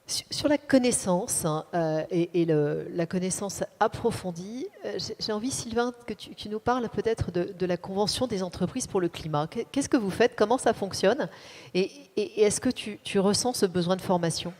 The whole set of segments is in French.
Sur la connaissance la connaissance approfondie, j'ai envie, Sylvain, que tu nous parles peut-être de la Convention des entreprises pour le climat. Qu'est-ce que vous faites? Comment ça fonctionne? Et est-ce que tu ressens ce besoin de formation?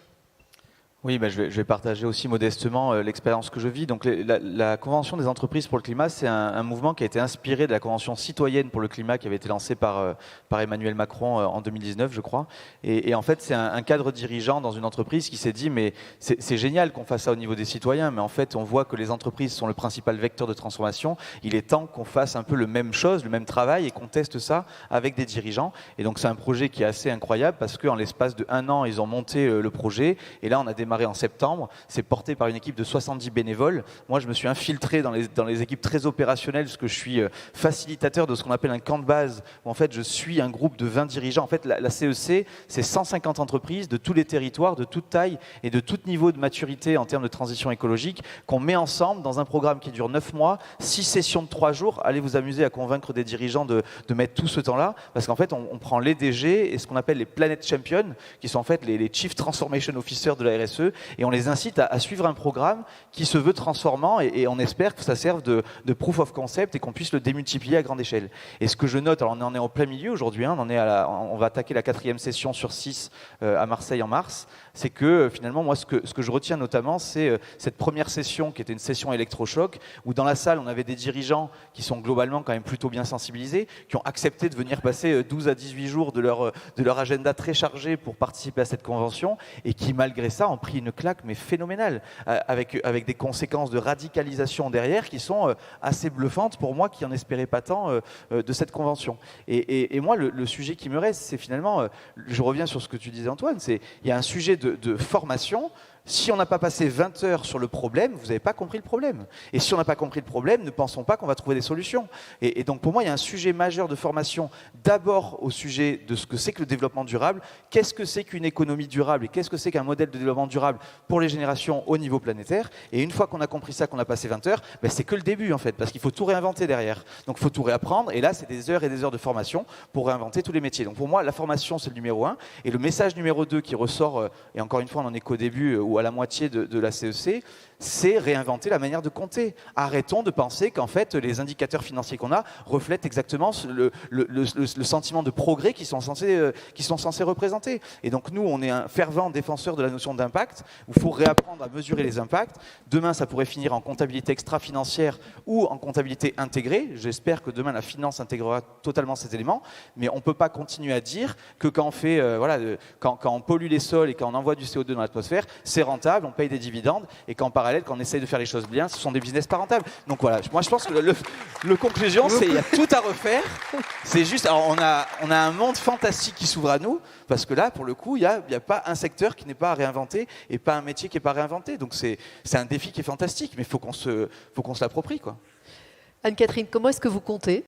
Oui, je vais partager aussi modestement l'expérience que je vis. Donc, la Convention des entreprises pour le climat, c'est un mouvement qui a été inspiré de la Convention citoyenne pour le climat qui avait été lancée par Emmanuel Macron en 2019, je crois. Et en fait, c'est un cadre dirigeant dans une entreprise qui s'est dit, mais c'est génial qu'on fasse ça au niveau des citoyens, mais en fait, on voit que les entreprises sont le principal vecteur de transformation. Il est temps qu'on fasse un peu le même chose, le même travail et qu'on teste ça avec des dirigeants. Et donc, c'est un projet qui est assez incroyable parce qu'en l'espace de 1 an, ils ont monté le projet. Et là, on a démarré en septembre. C'est porté par une équipe de 70 bénévoles. Moi, je me suis infiltré dans les équipes très opérationnelles parce que je suis facilitateur de ce qu'on appelle un camp de base où en fait, je suis un groupe de 20 dirigeants. En fait, la CEC, c'est 150 entreprises de tous les territoires, de toute taille et de tout niveau de maturité en termes de transition écologique qu'on met ensemble dans un programme qui dure 9 mois, 6 sessions de 3 jours. Allez vous amuser à convaincre des dirigeants de mettre tout ce temps-là parce qu'en fait, on prend les DG et ce qu'on appelle les Planet Champions qui sont en fait les Chief Transformation Officers de la RSE et on les incite à suivre un programme qui se veut transformant et on espère que ça serve de proof of concept et qu'on puisse le démultiplier à grande échelle. Et ce que je note, alors on en est en plein milieu aujourd'hui, hein, on va attaquer la 4e session sur 6 à Marseille en mars, c'est que finalement moi ce que je retiens notamment c'est cette première session qui était une session électrochoc où dans la salle on avait des dirigeants qui sont globalement quand même plutôt bien sensibilisés, qui ont accepté de venir passer 12 à 18 jours de leur agenda très chargé pour participer à cette convention et qui malgré ça ont pris une claque mais phénoménale avec des conséquences de radicalisation derrière qui sont assez bluffantes pour moi qui n'en espérais pas tant de cette convention. Et moi le sujet qui me reste c'est finalement, je reviens sur ce que tu disais Antoine, il y a un sujet de formation. Si on n'a pas passé 20 heures sur le problème, vous n'avez pas compris le problème. Et si on n'a pas compris le problème, ne pensons pas qu'on va trouver des solutions. Et donc pour moi, il y a un sujet majeur de formation, d'abord au sujet de ce que c'est que le développement durable, qu'est-ce que c'est qu'une économie durable et qu'est-ce que c'est qu'un modèle de développement durable pour les générations au niveau planétaire. Et une fois qu'on a compris ça, qu'on a passé 20 heures, ben c'est que le début en fait, parce qu'il faut tout réinventer derrière. Donc il faut tout réapprendre, et là c'est des heures et des heures de formation pour réinventer tous les métiers. Donc pour moi, la formation c'est le numéro 1, et le message numéro 2 qui ressort, et encore une fois on en est qu'au début, à la moitié de la CEC, c'est réinventer la manière de compter. Arrêtons de penser qu'en fait les indicateurs financiers qu'on a reflètent exactement le sentiment de progrès qu'ils sont censés représenter. Et donc nous, on est un fervent défenseur de la notion d'impact, où il faut réapprendre à mesurer les impacts. Demain, ça pourrait finir en comptabilité extra-financière ou en comptabilité intégrée. J'espère que demain, la finance intégrera totalement ces éléments, mais on ne peut pas continuer à dire que quand on fait, quand on pollue les sols et quand on envoie du CO2 dans l'atmosphère, c'est rentable, on paye des dividendes, et qu'en parallèle, quand on essaye de faire les choses bien, ce sont des business pas rentables. Donc voilà, moi je pense que le conclusion, c'est qu'il y a tout à refaire. C'est juste, alors on a un monde fantastique qui s'ouvre à nous, parce que là, pour le coup, il n'y a pas un secteur qui n'est pas à réinventer et pas un métier qui n'est pas réinventé. Donc c'est un défi qui est fantastique, mais il faut qu'on se l'approprie, quoi. Anne-Catherine, comment est-ce que vous comptez?